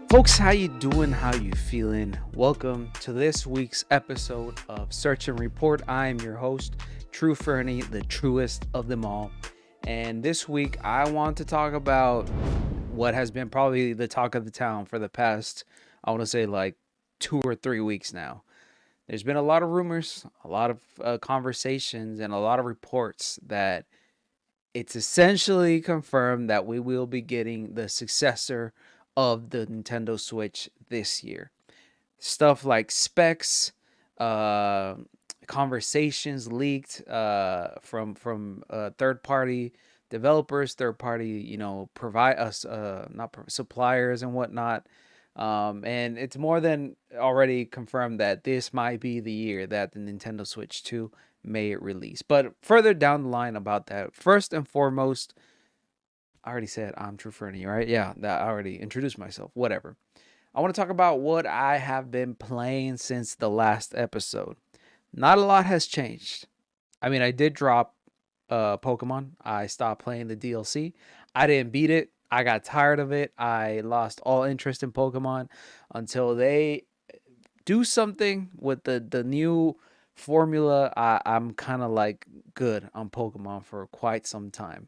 Folks, how you doing? How you feeling? Welcome to this week's episode of Search and Report. I am your host, True Fernie, the truest of them all. And this week, I want to talk about what has been probably the talk of the town for the past, I want to say like 2 or 3 weeks now. There's been a lot of rumors, a lot of conversations, and a lot of reports that it's essentially confirmed that we will be getting the successor of the Nintendo Switch this year. Stuff like specs, uh, conversations leaked from third party developers, third party provide us not suppliers and whatnot. And it's more than already confirmed that this might be the year that the Nintendo Switch 2 may release. But further down the line about that, first and foremost, I already said I'm True Fernie, right? Yeah, that I already introduced myself. Whatever. I want to talk about what I have been playing since the last episode. Not a lot has changed. I mean, I did drop Pokemon. I stopped playing the DLC. I didn't beat it. I got tired of it. I lost all interest in Pokemon until they do something with the new formula. I'm kind of like good on Pokemon for quite some time.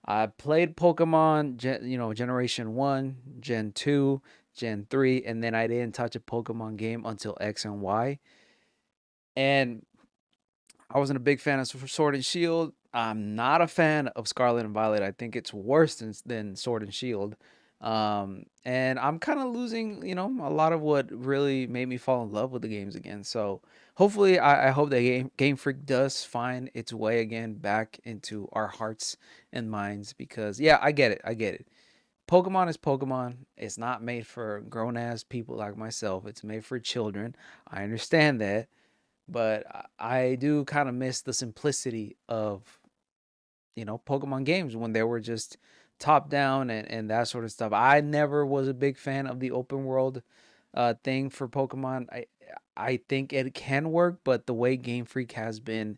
I played Pokemon, Generation 1, Gen 2, Gen 3, and then I didn't touch a Pokemon game until X and Y. And I wasn't a big fan of Sword and Shield. I'm not a fan of Scarlet and Violet. I think it's worse than Sword and Shield. And I'm kind of losing, a lot of what really made me fall in love with the games again. So hopefully, I hope that Game Freak does find its way again back into our hearts and minds. Because yeah, I get it. I get it. Pokemon is Pokemon. It's not made for grown ass people like myself. It's made for children. I understand that, but I do kind of miss the simplicity of Pokemon games when they were just top down and that sort of stuff. I never was a big fan of the open world thing for Pokemon. I think it can work, but the way Game Freak has been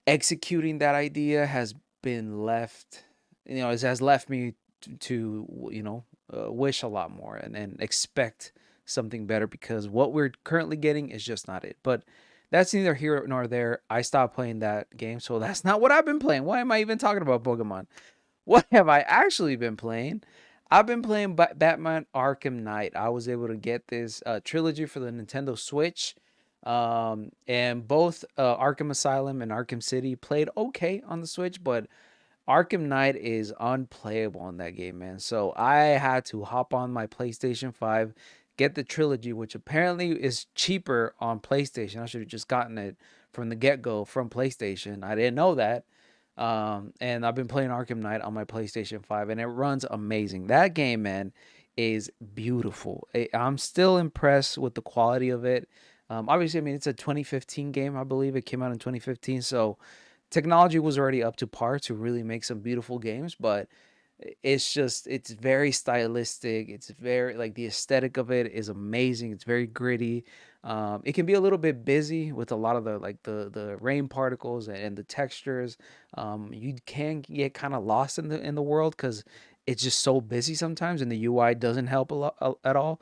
executing that idea has been left, it has left me to wish a lot more and expect something better because what we're currently getting is just not it. But that's neither here nor there. I stopped playing that game, so that's not what I've been playing. Why am I even talking about Pokemon? What have I actually been playing? I've been playing Batman Arkham Knight. I was able to get this trilogy for the Nintendo Switch. And both Arkham Asylum and Arkham City played okay on the Switch, but Arkham Knight is unplayable in that game, man. So I had to hop on my PlayStation 5, get the trilogy, which apparently is cheaper on PlayStation. I should have just gotten it from the get go from PlayStation. I didn't know that. And I've been playing Arkham Knight on my PlayStation 5, and it runs amazing. That game, man, is beautiful. I'm still impressed with the quality of it. Obviously, I mean, it's a 2015 game, I believe. It came out in 2015, so technology was already up to par to really make some beautiful games, but it's very stylistic. It's very like the aesthetic of it is amazing. It's very gritty. It can be a little bit busy with a lot of the rain particles and the textures. You can get kind of lost in the world because it's just so busy sometimes, and the UI doesn't help a lot at all.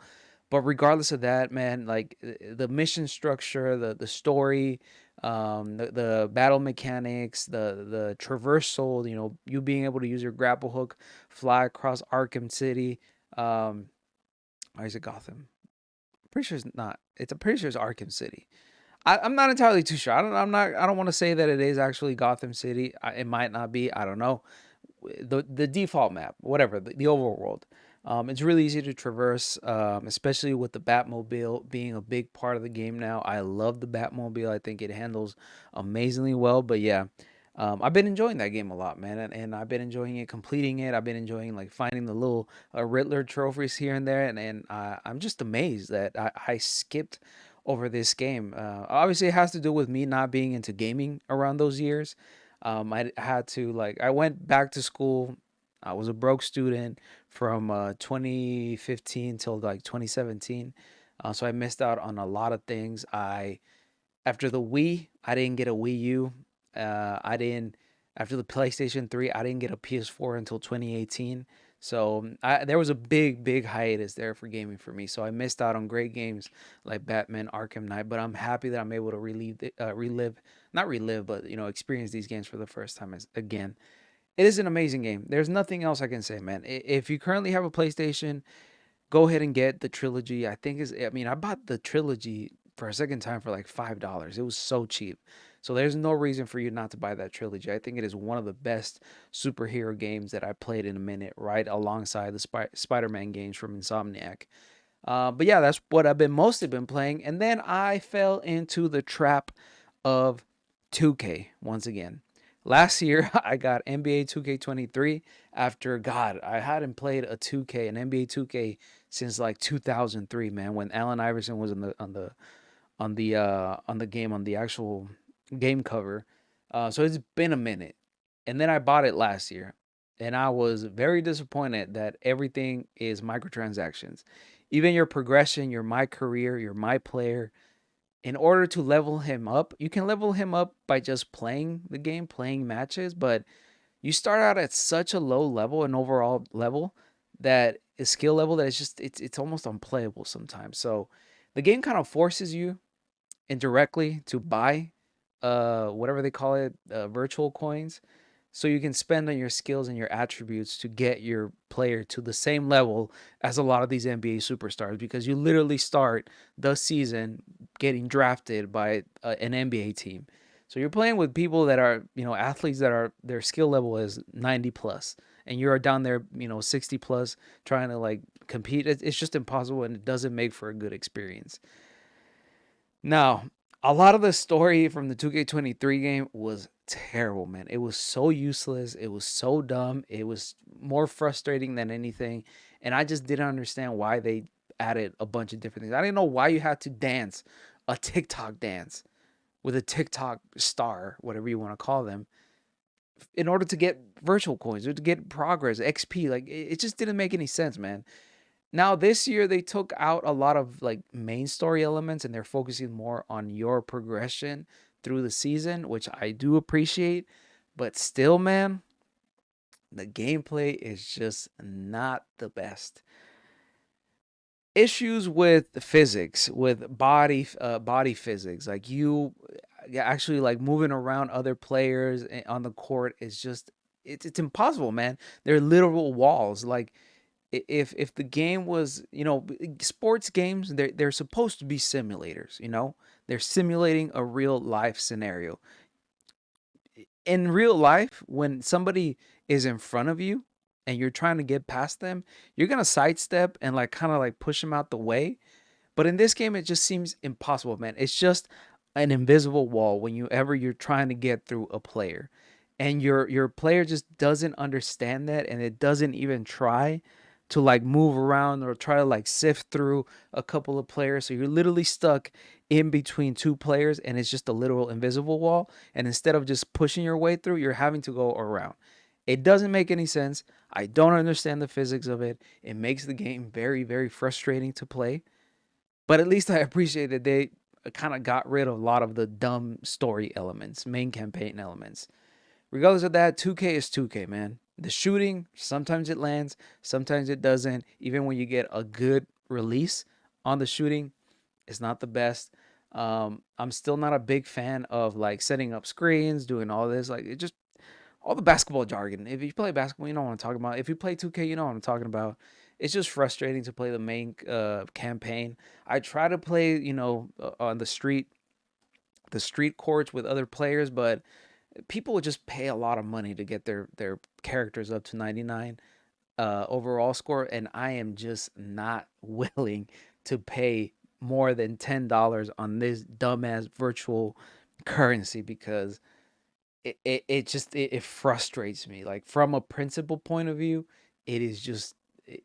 But regardless of that, man, like the mission structure, the story, the battle mechanics, the traversal, you being able to use your grapple hook, fly across Arkham City. Or is it Gotham? Pretty sure it's not. It's I'm pretty sure it's Arkham City. I'm not entirely too sure. I don't want to say that it is actually Gotham City. It might not be. I don't know. The default map, whatever the overworld. It's really easy to traverse, especially with the Batmobile being a big part of the game now. I love the Batmobile. I think it handles amazingly well. But yeah, I've been enjoying that game a lot, man, and I've been enjoying it, completing it. I've been enjoying like finding the little Riddler trophies here and there, and I'm just amazed that I skipped over this game. Obviously, it has to do with me not being into gaming around those years. I had to like I went back to school. I was a broke student from 2015 till like 2017. So I missed out on a lot of things. I After the Wii, I didn't get a Wii U. I didn't After the PlayStation 3, I didn't get a PS4 until 2018. So there was a big hiatus there for gaming for me. So I missed out on great games like Batman Arkham Knight. But I'm happy that I'm able to not relive, but experience these games for the first time again. It is an amazing game. There's nothing else I can say, man. If you currently have a PlayStation, go ahead and get the trilogy. I mean, I bought the trilogy for a second time for like $5. It was so cheap. So there's no reason for you not to buy that trilogy. I think it is one of the best superhero games that I played in a minute, right alongside the Spider-Man games from Insomniac. But yeah, that's what I've been mostly been playing. And then I fell into the trap of 2K once again. Last year, I got NBA 2K23 after God, I hadn't played a 2K, an NBA 2K since like 2003, man, when Allen Iverson was on the actual game cover. So it's been a minute. And then I bought it last year, and I was very disappointed that everything is microtransactions. Even your progression, your my career, your my player, in order to level him up, you can level him up by just playing the game, playing matches, but you start out at such a low level, an overall level, that a skill level that it's almost unplayable sometimes. So the game kind of forces you indirectly to buy whatever they call it, virtual coins, so you can spend on your skills and your attributes to get your player to the same level as a lot of these NBA superstars, because you literally start the season getting drafted by an NBA team. So you're playing with people that are, athletes that are their skill level is 90 plus, and you're down there, 60 plus, trying to like compete. It's just impossible, and it doesn't make for a good experience. Now, a lot of the story from the 2K23 game was terrible, man. It was so useless. It was so dumb. It was more frustrating than anything. And I just didn't understand why they added a bunch of different things. I didn't know why you had to dance a TikTok dance with a TikTok star, whatever you want to call them, in order to get virtual coins or to get progress, XP. Like, it just didn't make any sense, man. Now this year they took out a lot of like main story elements, and they're focusing more on your progression through the season, which I do appreciate. But still, man, the gameplay is just not the best. Issues with physics, with body physics, like you actually like moving around other players on the court is just it's impossible, man. They're literal walls. Like, if the game was, sports games, they're supposed to be simulators, they're simulating a real life scenario. In real life, when somebody is in front of you and you're trying to get past them, you're gonna sidestep and like kind of like push them out the way. But in this game, it just seems impossible, man. It's just an invisible wall when you're trying to get through a player, and your player just doesn't understand that, and it doesn't even try to like move around or try to like sift through a couple of players. So you're literally stuck in between two players, and it's just a literal invisible wall. And instead of just pushing your way through, you're having to go around. It doesn't make any sense. I don't understand the physics of it. It makes the game very, very frustrating to play. But at least I appreciate that they kind of got rid of a lot of the dumb story elements, main campaign elements. Regardless of that, 2K is 2K, man. The shooting, sometimes it lands, sometimes it doesn't. Even when you get a good release on the shooting, it's not the best. I'm still not a big fan of like setting up screens, doing all this. Like, it just all the basketball jargon. If you play basketball, you know what I'm talking about. If you play 2K, you know what I'm talking about. It's just frustrating to play the main campaign. I try to play, on the street courts with other players, but people would just pay a lot of money to get their characters up to 99 overall score, and I am just not willing to pay more than $10 on this dumbass virtual currency, because it frustrates me. Like, from a principal point of view, it is just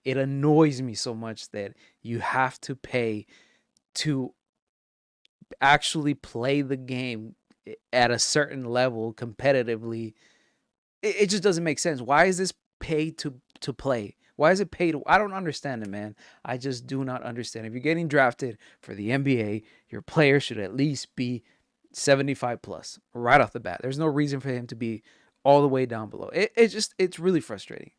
it annoys me so much that you have to pay to actually play the game at a certain level competitively. It just doesn't make sense. Why is this paid to play? Why is it paid? I don't understand it, man. I just do not understand. If you're getting drafted for the NBA, your player should at least be 75 plus right off the bat. There's no reason for him to be all the way down below. It's really frustrating.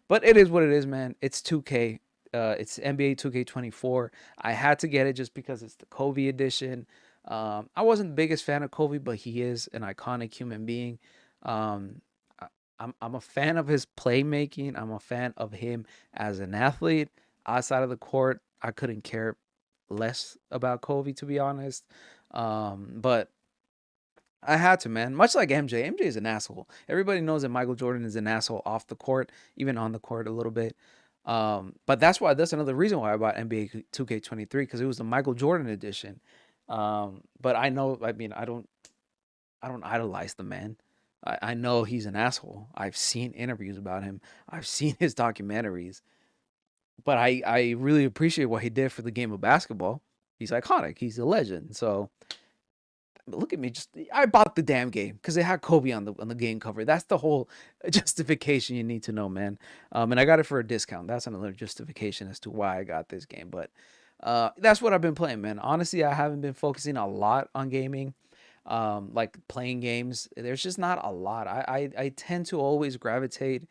But it is what it is, man. It's 2K. It's NBA 2K24. I had to get it just because it's the Kobe edition. I wasn't the biggest fan of Kobe, but he is an iconic human being. Um, I'm a fan of his playmaking. I'm a fan of him as an athlete. Outside of the court, I couldn't care less about Kobe, to be honest. But I had to, man. Much like MJ. MJ is an asshole. Everybody knows that Michael Jordan is an asshole off the court, even on the court a little bit. But that's another reason why I bought NBA 2K23 because it was the Michael Jordan edition. But I know, I mean, I don't idolize the man. I know he's an asshole. I've seen interviews about him. I've seen his documentaries. But I really appreciate what he did for the game of basketball. He's iconic. He's a legend. So look at me, just I bought the damn game because it had Kobe on the game cover. That's the whole justification you need to know, man. And I got it for a discount. That's another justification as to why I got this game. But that's what I've been playing, man. Honestly, I haven't been focusing a lot on gaming. Like playing games, there's just not a lot. I tend to always gravitate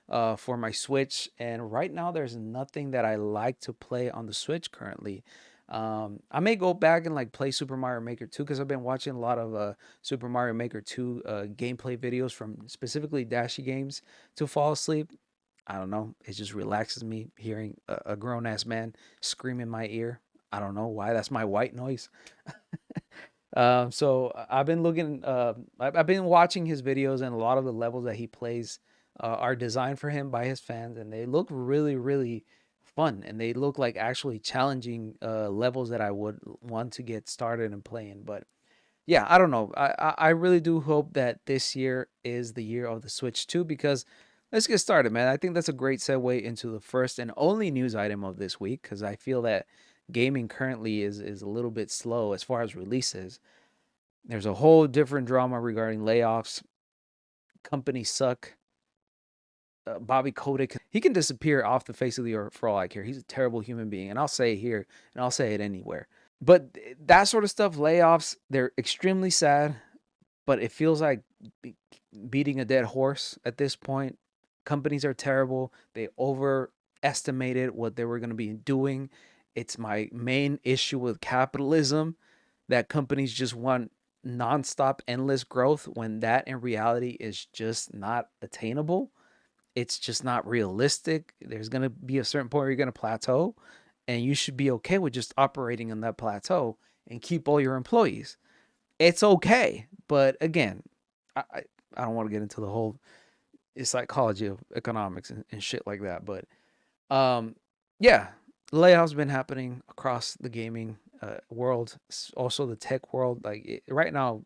for my Switch, and right now there's nothing that I like to play on the Switch currently. I may go back and like play Super Mario Maker 2 because I've been watching a lot of Super Mario Maker 2 gameplay videos from specifically Dashi Games to fall asleep. I don't know. It just relaxes me hearing a grown ass man scream in my ear. I don't know why. That's my white noise. So I've been looking. I've been watching his videos, and a lot of the levels that he plays are designed for him by his fans, and they look really, really fun, and they look like actually challenging levels that I would want to get started and playing. But yeah, I don't know. I really do hope that this year is the year of the Switch 2 because let's get started, man. I think that's a great segue into the first and only news item of this week because I feel that gaming currently is a little bit slow as far as releases. There's a whole different drama regarding layoffs. Companies suck. Bobby Kotick, he can disappear off the face of the earth for all I care. He's a terrible human being, and I'll say it here, and I'll say it anywhere. But that sort of stuff, layoffs, they're extremely sad, but it feels like beating a dead horse at this point. Companies are terrible. They overestimated what they were going to be doing. It's my main issue with capitalism that companies just want nonstop, endless growth when that in reality is just not attainable. It's just not realistic. There's going to be a certain point where you're going to plateau, and you should be okay with just operating on that plateau and keep all your employees. It's okay. But again, I, I don't want to get into the whole psychology of economics and shit like that. But yeah, layoffs been happening across the gaming world, also the tech world. Right now,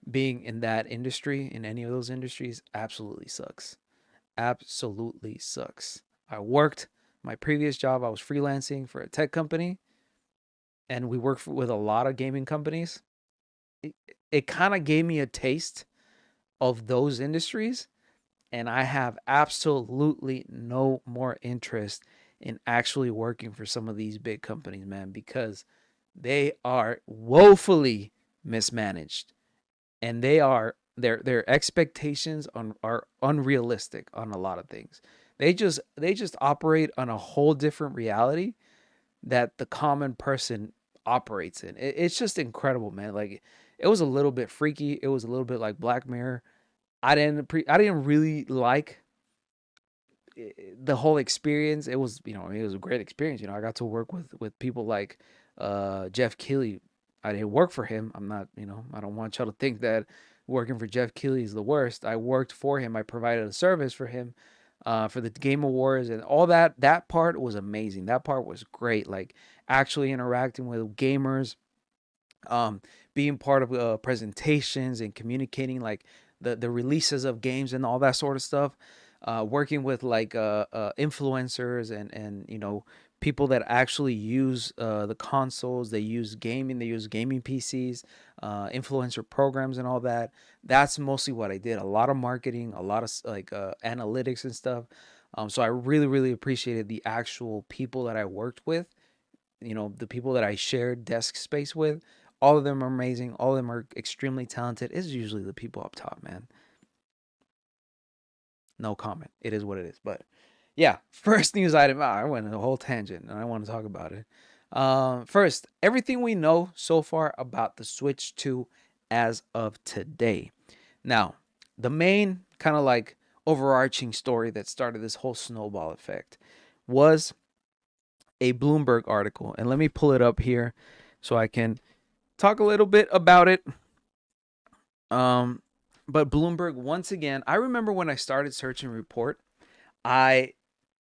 being in that industry, in any of those industries, absolutely sucks. Absolutely sucks. I worked my previous job, I was freelancing for a tech company, and we worked with a lot of gaming companies. It, it kind of gave me a taste of those industries, and I have absolutely no more interest in actually working for some of these big companies, man, because they are woefully mismanaged, and their expectations are unrealistic on a lot of things. They just operate on a whole different reality that the common person operates in. It's just incredible, man. Like it was a little bit freaky. It was a little bit like Black Mirror. I didn't really like the whole experience. It was a great experience. I got to work with people like Jeff Keighley. I didn't work for him. I'm not, I don't want y'all to think that working for Jeff Keighley is the worst. I worked for him. I provided a service for him for the Game Awards and all that. That part was amazing. That part was great. Like actually interacting with gamers, um, being part of presentations and communicating like the releases of games and all that sort of stuff. Working with like influencers and people that actually use the consoles. They use gaming. They use gaming PCs, influencer programs, and all that. That's mostly what I did. A lot of marketing, a lot of like analytics and stuff. So I really, really appreciated the actual people that I worked with, the people that I shared desk space with. All of them are amazing. All of them are extremely talented. It's usually the people up top, man. No comment. It is what it is. But Yeah, first news item. I went on a whole tangent and I want to talk about it. First, everything we know so far about the Switch 2 as of today. Now, the main kind of like overarching story that started this whole snowball effect was a Bloomberg article. And let me pull it up here so I can talk a little bit about it. Um, but Bloomberg, once again, I remember when I started Search and Report, I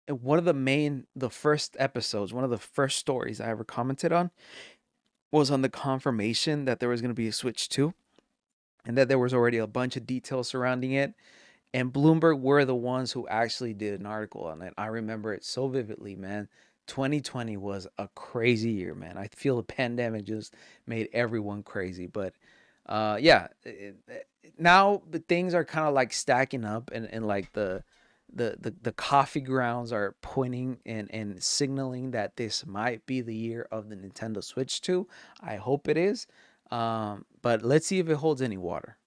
one of the first episodes, one of the first stories I ever commented on was on the confirmation that there was going to be a Switch 2 and that there was already a bunch of details surrounding it. And Bloomberg were the ones who actually did an article on it. I remember it so vividly, man. 2020 was a crazy year, man. I feel the pandemic just made everyone crazy. But yeah, now the things are kind of like stacking up, and like the coffee grounds are pointing and signaling that this might be the year of the Nintendo Switch 2. I hope it is. But let's see if it holds any water.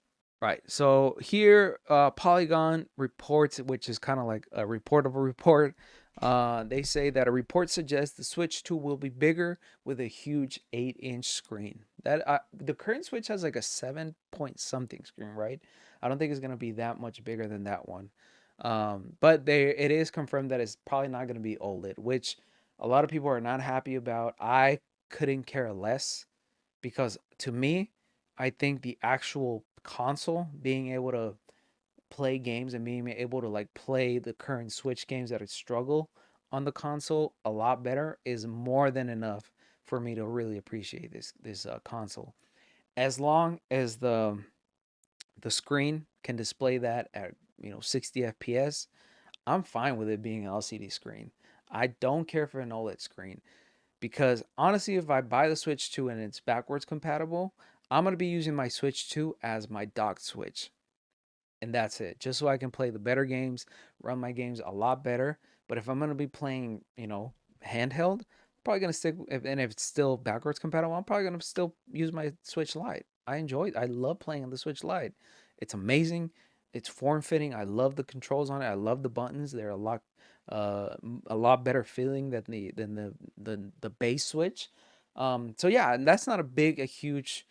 Right. So here, Polygon reports, which is kind of like a report of a report. They say that a report suggests the Switch 2 will be bigger with a huge 8-inch screen. That the current Switch has like a 7 point something screen, right? I don't think it's gonna be that much bigger than that one. But it is confirmed that it's probably not gonna be OLED, which a lot of people are not happy about. I couldn't care less because to me, I think the actual console being able to play games and being able to like play the current Switch games that struggle on the console a lot better is more than enough for me to really appreciate this console. As long as the screen can display that at 60 FPS, I'm fine with it being an LCD screen. I don't care for an OLED screen. Because honestly, if I buy the Switch 2 and it's backwards compatible, I'm going to be using my Switch 2 as my docked Switch. And that's it. Just so I can play the better games, run my games a lot better. But if I'm going to be playing, handheld, I'm probably going to stick, and if it's still backwards compatible, I'm probably going to still use my Switch Lite. I enjoy it. I love playing on the Switch Lite. It's amazing. It's form fitting. I love the controls on it. I love the buttons. They're a lot better feeling than the base Switch. So yeah, and that's not a huge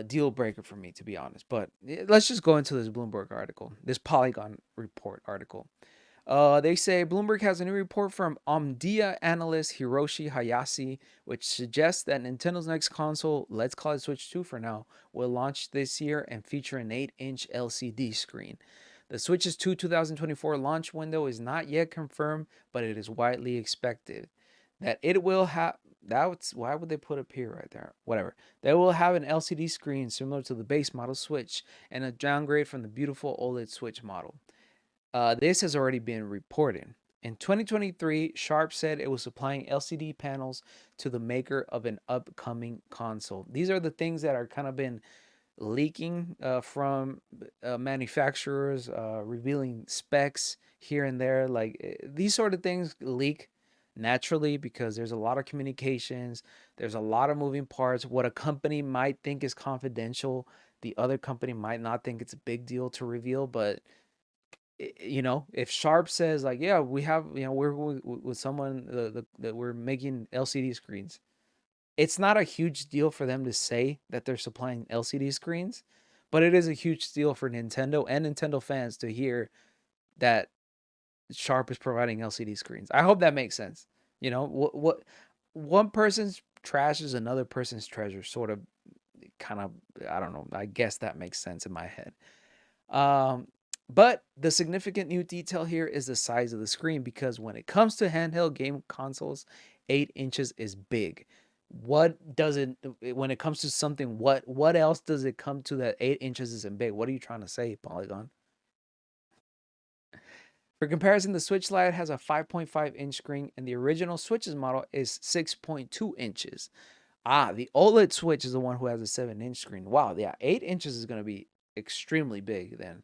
deal breaker for me, to be honest. But let's just go into this Bloomberg article, this Polygon report article. They say Bloomberg has a new report from Omdia analyst Hiroshi Hayashi, which suggests that Nintendo's next console, let's call it Switch 2 for now, will launch this year and feature an 8-inch LCD screen. The Switch's 2024 launch window is not yet confirmed, but it is widely expected that it will have. That's why would they put a P right there? Whatever. They will have an LCD screen similar to the base model Switch and a downgrade from the beautiful OLED Switch model. This has already been reported. In 2023, Sharp said it was supplying LCD panels to the maker of an upcoming console. These are the things that are kind of been leaking from manufacturers, revealing specs here and there. Like these sort of things leak naturally because there's a lot of communications, there's a lot of moving parts. What a company might think is confidential, the other company might not think it's a big deal to reveal. But if Sharp says like, yeah, we have, we're with someone that we're making LCD screens, it's not a huge deal for them to say that they're supplying LCD screens, but it is a huge deal for Nintendo and Nintendo fans to hear that Sharp is providing LCD screens. I hope that makes sense. What one person's trash is another person's treasure, sort of, kind of. I don't know. I guess that makes sense in my head. Um, but the significant new detail here is the size of the screen, because when it comes to handheld game consoles, 8 inches is big. What does it when it comes to something? What else does it come to that 8 inches isn't big? What are you trying to say, Polygon? For comparison, the Switch Lite has a 5.5-inch screen, and the original Switch's model is 6.2 inches. The OLED Switch is the one who has a 7-inch screen. Wow, yeah, 8 inches is going to be extremely big then.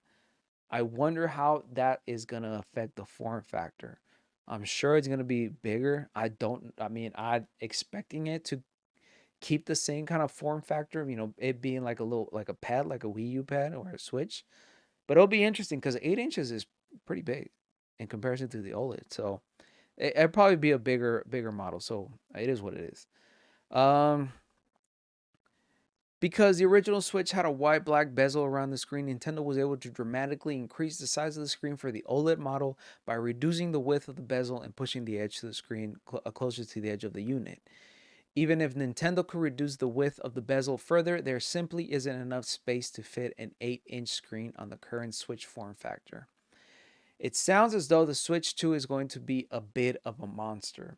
I wonder how that is going to affect the form factor. I'm sure it's going to be bigger. I mean, I'm expecting it to keep the same kind of form factor, it being like like a pad, like a Wii U pad or a Switch. But it'll be interesting because 8 inches is pretty big. in comparison to the OLED. So it'd probably be a bigger model. So it is what it is. Um, because the original Switch had a wide black bezel around the screen, Nintendo was able to dramatically increase the size of the screen for the OLED model by reducing the width of the bezel and pushing the edge of the screen closer to the edge of the unit. Even if Nintendo could reduce the width of the bezel further, there simply isn't enough space to fit an 8-inch screen on the current Switch form factor. It sounds as though the Switch 2 is going to be a bit of a monster.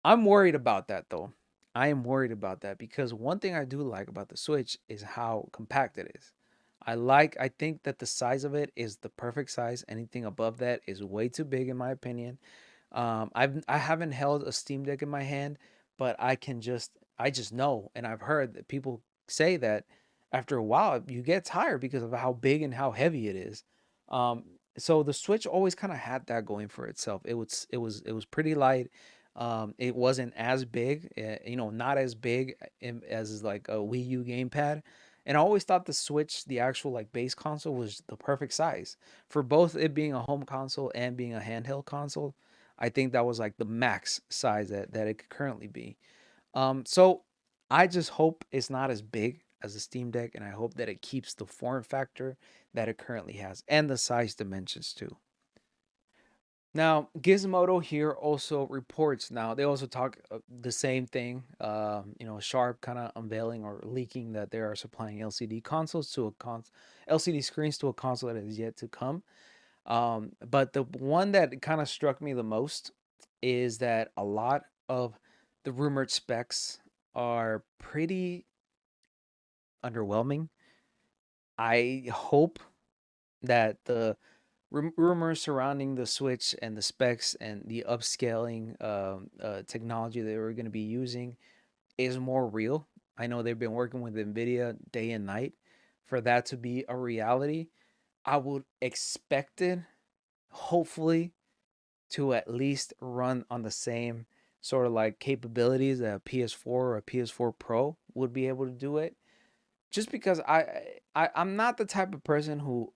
I'm worried about that though. I am worried about that because one thing I do like about the Switch is how compact it is. I think that the size of it is the perfect size. Anything above that is way too big in my opinion. I haven't held a Steam Deck in my hand, but I just know, and I've heard that people say that after a while you get tired because of how big and how heavy it is. Um, so the Switch always kind of had that going for itself. It was pretty light. It wasn't as big, not as big as like a Wii U gamepad. And I always thought the Switch, the actual like base console, was the perfect size for both it being a home console and being a handheld console. I think that was like the max size that it could currently be. So I just hope it's not as big as the Steam Deck, and I hope that it keeps the form factor that it currently has and the size dimensions too. Now, Gizmodo here also reports. Now, they also talk the same thing. Sharp kind of unveiling or leaking that they are supplying LCD screens to a console that is yet to come. But the one that kind of struck me the most is that a lot of the rumored specs are pretty underwhelming. I hope that the rumors surrounding the Switch and the specs and the upscaling technology that we're going to be using is more real. I know they've been working with NVIDIA day and night for that to be a reality. I would expect it, hopefully, to at least run on the same sort of like capabilities that a PS4 or a PS4 Pro would be able to do it. Just because I'm not the type of person who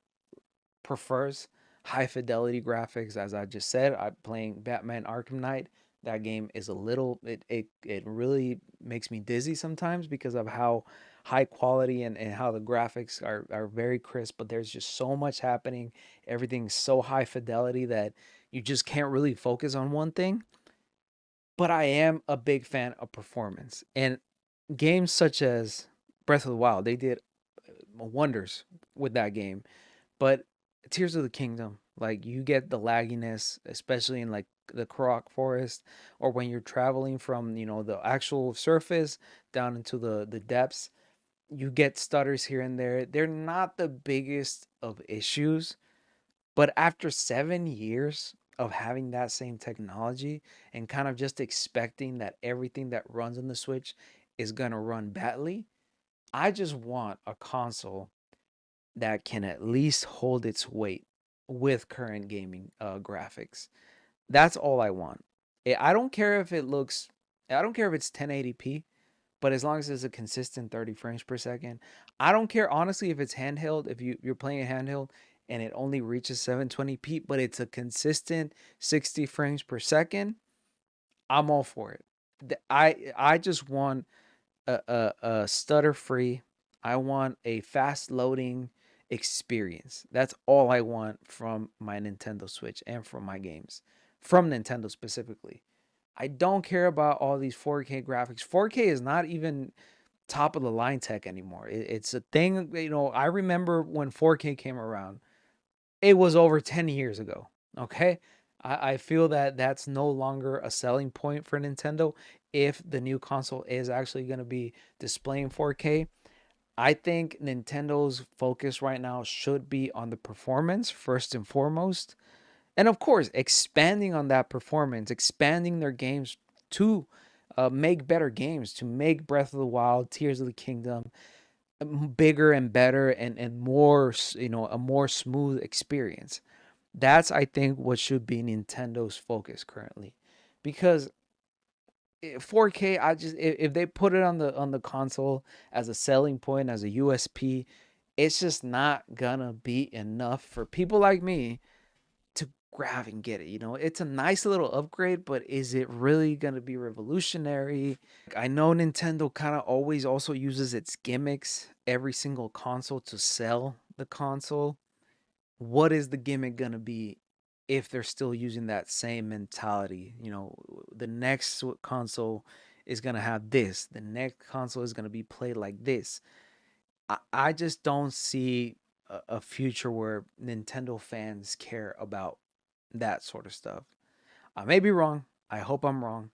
prefers high fidelity graphics. As I just said, I'm playing Batman Arkham Knight. That game is a little it really makes me dizzy sometimes because of how high quality and how the graphics are very crisp, but there's just so much happening. Everything's so high fidelity that you just can't really focus on one thing. But I am a big fan of performance. And games such as Breath of the Wild, they did wonders with that game. But Tears of the Kingdom, like you get the lagginess, especially in like the Korok Forest, or when you're traveling from the actual surface down into the depths, you get stutters here and there. They're not the biggest of issues, but after 7 years of having that same technology and kind of just expecting that everything that runs on the Switch is gonna run badly, I just want a console that can at least hold its weight with current gaming graphics. That's all I want. I don't care if it looks, I don't care if it's 1080p, but as long as it's a consistent 30 frames per second. I don't care, honestly, if it's handheld, if you're playing a handheld and it only reaches 720p, but it's a consistent 60 frames per second, I'm all for it. I just want a stutter free. I want a fast loading experience. That's all I want from my Nintendo Switch and from my games, from Nintendo specifically. I don't care about all these 4K graphics. 4K is not even top of the line tech anymore. It's a thing, I remember when 4K came around, it was over 10 years ago. Okay. I feel that that's no longer a selling point for Nintendo if the new console is actually going to be displaying 4K. I think Nintendo's focus right now should be on the performance first and foremost. And of course, expanding on that performance, expanding their games to make better games, to make Breath of the Wild, Tears of the Kingdom bigger and better and more, a more smooth experience. That's, I think, what should be Nintendo's focus currently. Because 4K, if they put it on the console as a selling point, as a USP, it's just not gonna be enough for people like me to grab and get it. It's a nice little upgrade, but is it really going to be revolutionary? I know Nintendo kind of always also uses its gimmicks every single console to sell the console. What is the gimmick going to be if they're still using that same mentality? The next console is going to have this, the next console is going to be played like this. I just don't see a future where Nintendo fans care about that sort of stuff. I may be wrong. I hope I'm wrong,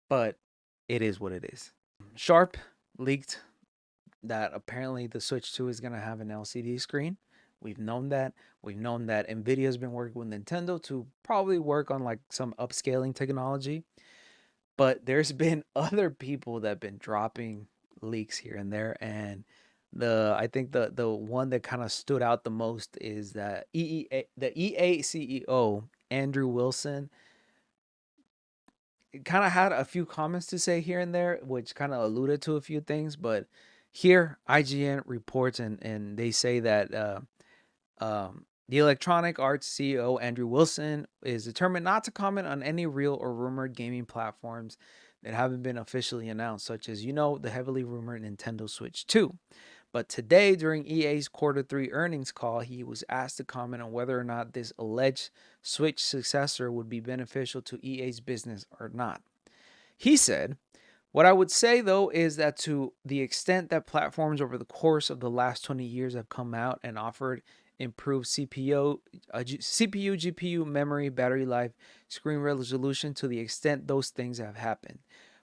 but it is what it is. Sharp leaked that apparently the Switch 2 is going to have an LCD screen. We've known that. We've known that Nvidia's been working with Nintendo to probably work on like some upscaling technology. But there's been other people that have been dropping leaks here and there, and I think the one that kind of stood out the most is that the EA CEO Andrew Wilson kind of had a few comments to say here and there, which kind of alluded to a few things. But here, IGN reports and they say that the Electronic Arts CEO Andrew Wilson is determined not to comment on any real or rumored gaming platforms that haven't been officially announced, such as the heavily rumored Nintendo Switch 2. But today, during EA's Q3 earnings call, he was asked to comment on whether or not this alleged Switch successor would be beneficial to EA's business or not. He said, "What I would say, though, is that to the extent that platforms over the course of the last 20 years have come out and offered improved CPU, GPU, memory, battery life, screen resolution, to the extent those things have happened,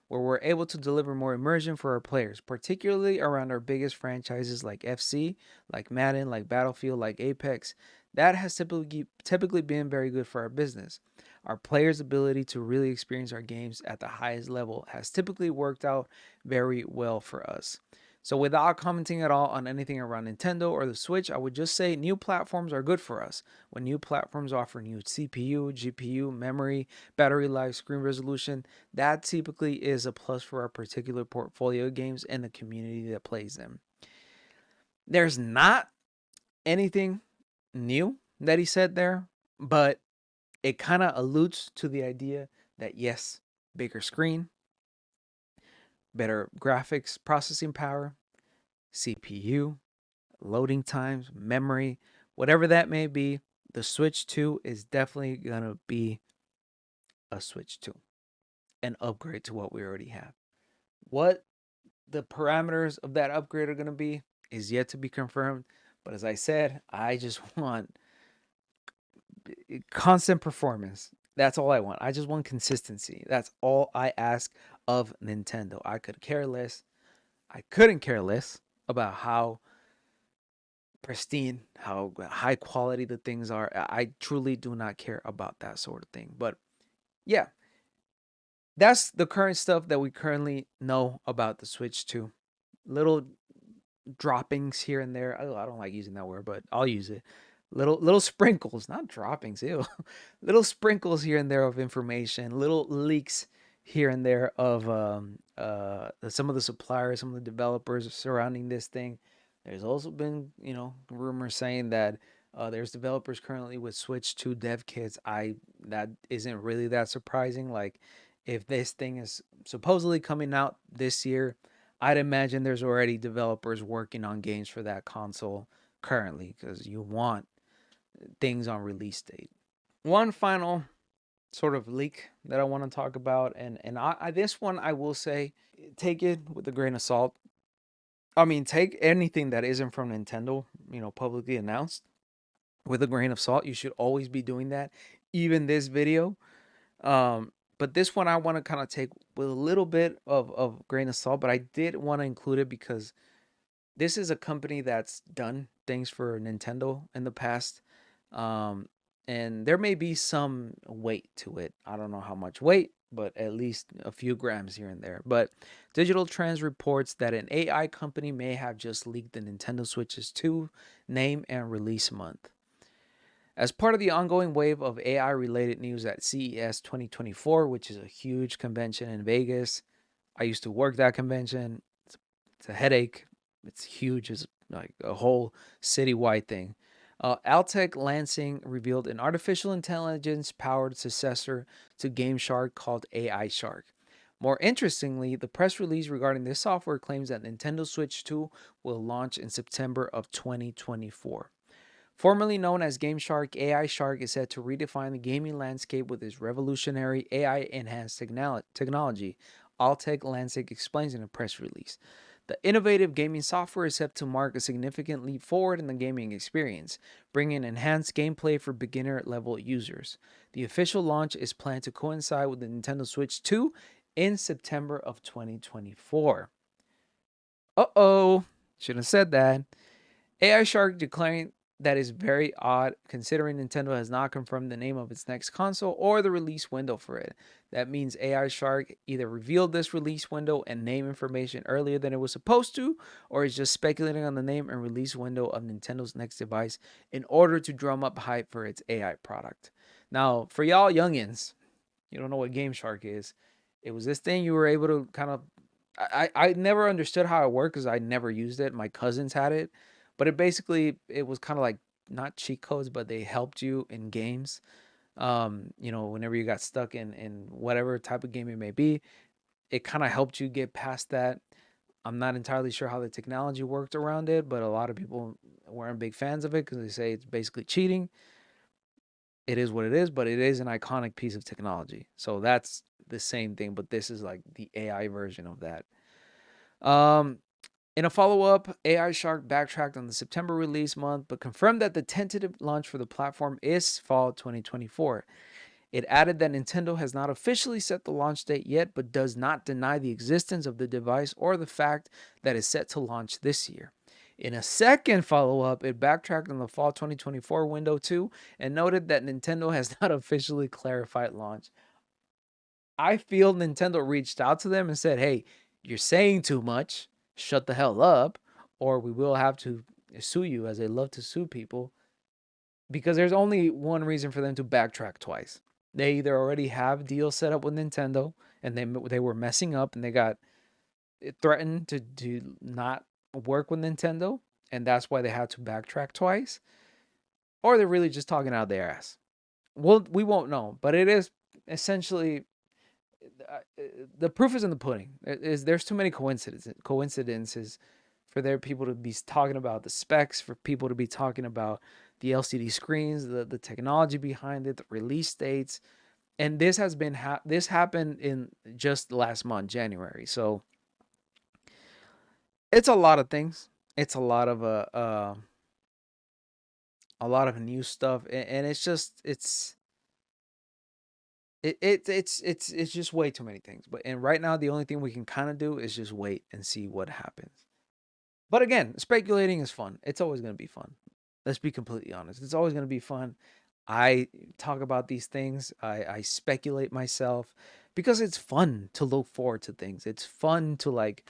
where we're able to deliver more immersion for our players, particularly around our biggest franchises like FC, like Madden, like Battlefield, like Apex, that has typically been very good for our business. Our players' ability to really experience our games at the highest level has typically worked out very well for us." So without commenting at all on anything around Nintendo or the Switch, I would just say new platforms are good for us. When new platforms offer new CPU, GPU, memory, battery life, screen resolution, that typically is a plus for our particular portfolio of games and the community that plays them. There's not anything new that he said there, but it kind of alludes to the idea that yes, bigger screen, better graphics processing power, CPU, loading times, memory, whatever that may be, the Switch 2 is definitely going to be a Switch 2, an upgrade to what we already have. What the parameters of that upgrade are going to be is yet to be confirmed. But as I said, I just want constant performance. That's all I want. I just want consistency. That's all I ask of Nintendo. I couldn't care less about how pristine, how high quality the things are. I truly do not care about that sort of thing. But yeah, that's the current stuff that we currently know about the Switch 2. Little droppings here and there. Oh, I don't like using that word, but I'll use it. Little sprinkles, not droppings, ew. Little sprinkles here and there of information, little leaks here and there of some of the suppliers, some of the developers surrounding this thing. There's also been, rumors saying that there's developers currently with Switch 2 dev kits. That isn't really that surprising. Like, if this thing is supposedly coming out this year, I'd imagine there's already developers working on games for that console currently, because you want things on release date. One final sort of leak that I want to talk about, and this one I will say, take it with a grain of salt. I mean, take anything that isn't from Nintendo, publicly announced, with a grain of salt. You should always be doing that, even this video. But this one I want to kind of take with a little bit of grain of salt, but I did want to include it because this is a company that's done things for Nintendo in the past. And there may be some weight to it. I don't know how much weight, but at least a few grams here and there. But Digital Trends reports that an AI company may have just leaked the Nintendo Switch's 2 name and release month. As part of the ongoing wave of AI-related news at CES 2024, which is a huge convention in Vegas. I used to work that convention. It's a headache. It's huge. It's like a whole citywide thing. Altec Lansing revealed an artificial intelligence powered successor to Game Shark called AI Shark. More interestingly, the press release regarding this software claims that Nintendo Switch 2 will launch in September of 2024. Formerly known as Game Shark, AI Shark is set to redefine the gaming landscape with its revolutionary AI enhanced technology, Altec Lansing explains in a press release. The innovative gaming software is set to mark a significant leap forward in the gaming experience, bringing enhanced gameplay for beginner level users. The official launch is planned to coincide with the Nintendo Switch 2 in September of 2024. Shouldn't have said that. AI Shark declaring that is very odd considering Nintendo has not confirmed the name of its next console or the release window for it. That means AI Shark either revealed this release window and name information earlier than it was supposed to, or is just speculating on the name and release window of Nintendo's next device in order to drum up hype for its AI product. Now, for y'all youngins, you don't know what Game Shark is. It was this thing you were able to kind of. I never understood how it worked because I never used it. My cousins had it, but it was kind of like not cheat codes, but they helped you in games. Whenever you got stuck in whatever type of game it may be, it kind of helped you get past that. I'm not entirely sure how the technology worked around it, but a lot of people weren't big fans of it because they say it's basically cheating. It is what it is, but it is an iconic piece of technology. So that's the same thing, but this is like the AI version of that. In a follow-up, AI Shark backtracked on the September release month, but confirmed that the tentative launch for the platform is fall 2024. It added that Nintendo has not officially set the launch date yet, but does not deny the existence of the device or the fact that it's set to launch this year. In a second follow-up, it backtracked on the fall 2024 window too, and noted that Nintendo has not officially clarified launch. I feel Nintendo reached out to them and said, hey, you're saying too much. Shut the hell up, or we will have to sue you, as they love to sue people. Because there's only one reason for them to backtrack twice. They either already have deals set up with Nintendo, and they were messing up, and they got threatened to not work with Nintendo, and that's why they had to backtrack twice, or they're really just talking out their ass. Well, we won't know, but it is essentially the proof is in the pudding. There's too many coincidences for there people to be talking about the specs, for people to be talking about the LCD screens, the technology behind it, the release dates, and this has been this happened in just last month, January. So it's a lot of things. It's a lot of new stuff, and it's just it's just way too many things. And right now the only thing we can kind of do is just wait and see what happens. But again, speculating is fun. It's always going to be fun. Let's be completely honest. It's always going to be fun. I talk about these things. I speculate myself because it's fun to look forward to things. It's fun to like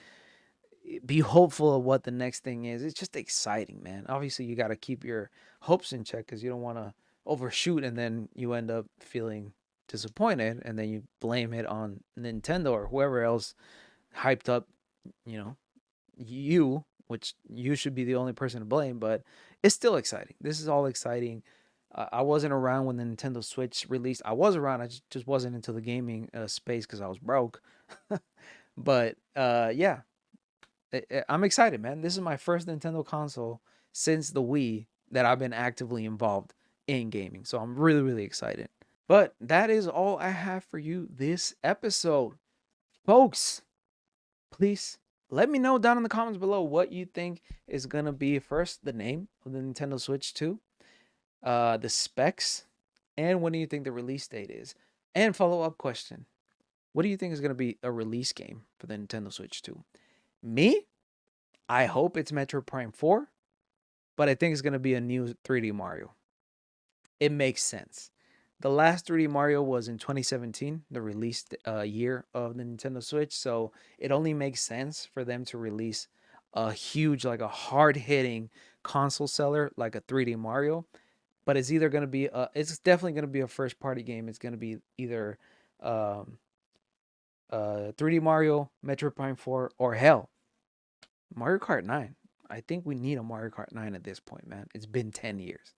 be hopeful of what the next thing is. It's just exciting, man. Obviously, you got to keep your hopes in check because you don't want to overshoot and then you end up feeling disappointed and then you blame it on Nintendo or whoever else hyped up, you, which you should be the only person to blame, but it's still exciting. This is all exciting. I wasn't around when the Nintendo Switch released. I was around. I just wasn't into the gaming space because I was broke. But yeah, I'm excited, man. This is my first Nintendo console since the Wii that I've been actively involved in gaming. So I'm really, really excited. But that is all I have for you this episode. Folks, please let me know down in the comments below what you think is going to be first, the name of the Nintendo Switch 2, the specs, and when do you think the release date is? And follow-up question, what do you think is going to be a release game for the Nintendo Switch 2? Me, I hope it's Metroid Prime 4, but I think it's going to be a new 3D Mario. It makes sense. The last 3D Mario was in 2017, the release year of the Nintendo Switch, so it only makes sense for them to release a huge, like a hard-hitting console seller like a 3D Mario. But it's either going to be it's definitely going to be a first-party game. It's going to be either 3D Mario, Metroid Prime 4, or hell, Mario Kart 9. I think we need a Mario Kart 9 at this point, man. It's been 10 years.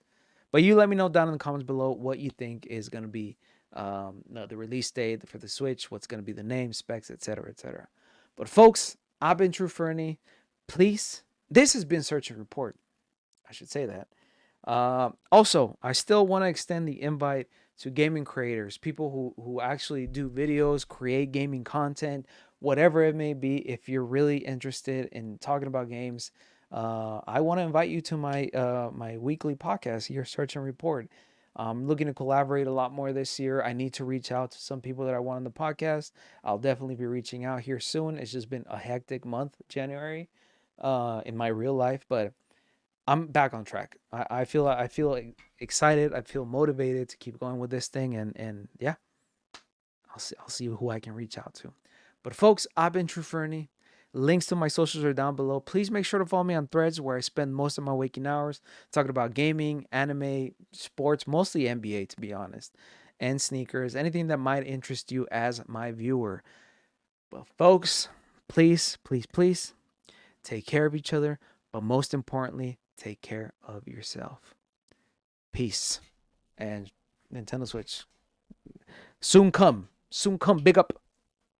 But you let me know down in the comments below what you think is going to be the release date for the Switch, what's going to be the name, specs, etc., etc. But folks, I've been True Fernie. Please, this has been Search and Report. I should say that. Also, I still want to extend the invite to gaming creators, people who actually do videos, create gaming content, whatever it may be. If you're really interested in talking about games, I want to invite you to my weekly podcast here, Search and Report. I'm looking to collaborate a lot more this year. I need to reach out to some people that I want on the podcast. I'll definitely be reaching out here soon. It's just been a hectic month, January, in my real life, but I'm back on track. I feel excited. I feel motivated to keep going with this thing, and yeah, I'll see who I can reach out to. But folks, I've been True Fernie. Links to my socials are down below. Please make sure to follow me on Threads, where I spend most of my waking hours talking about gaming, anime, sports, mostly NBA to be honest, and sneakers, anything that might interest you as my viewer. But folks, please, please, please take care of each other, but most importantly, take care of yourself. Peace. And Nintendo Switch. Soon come. Big up.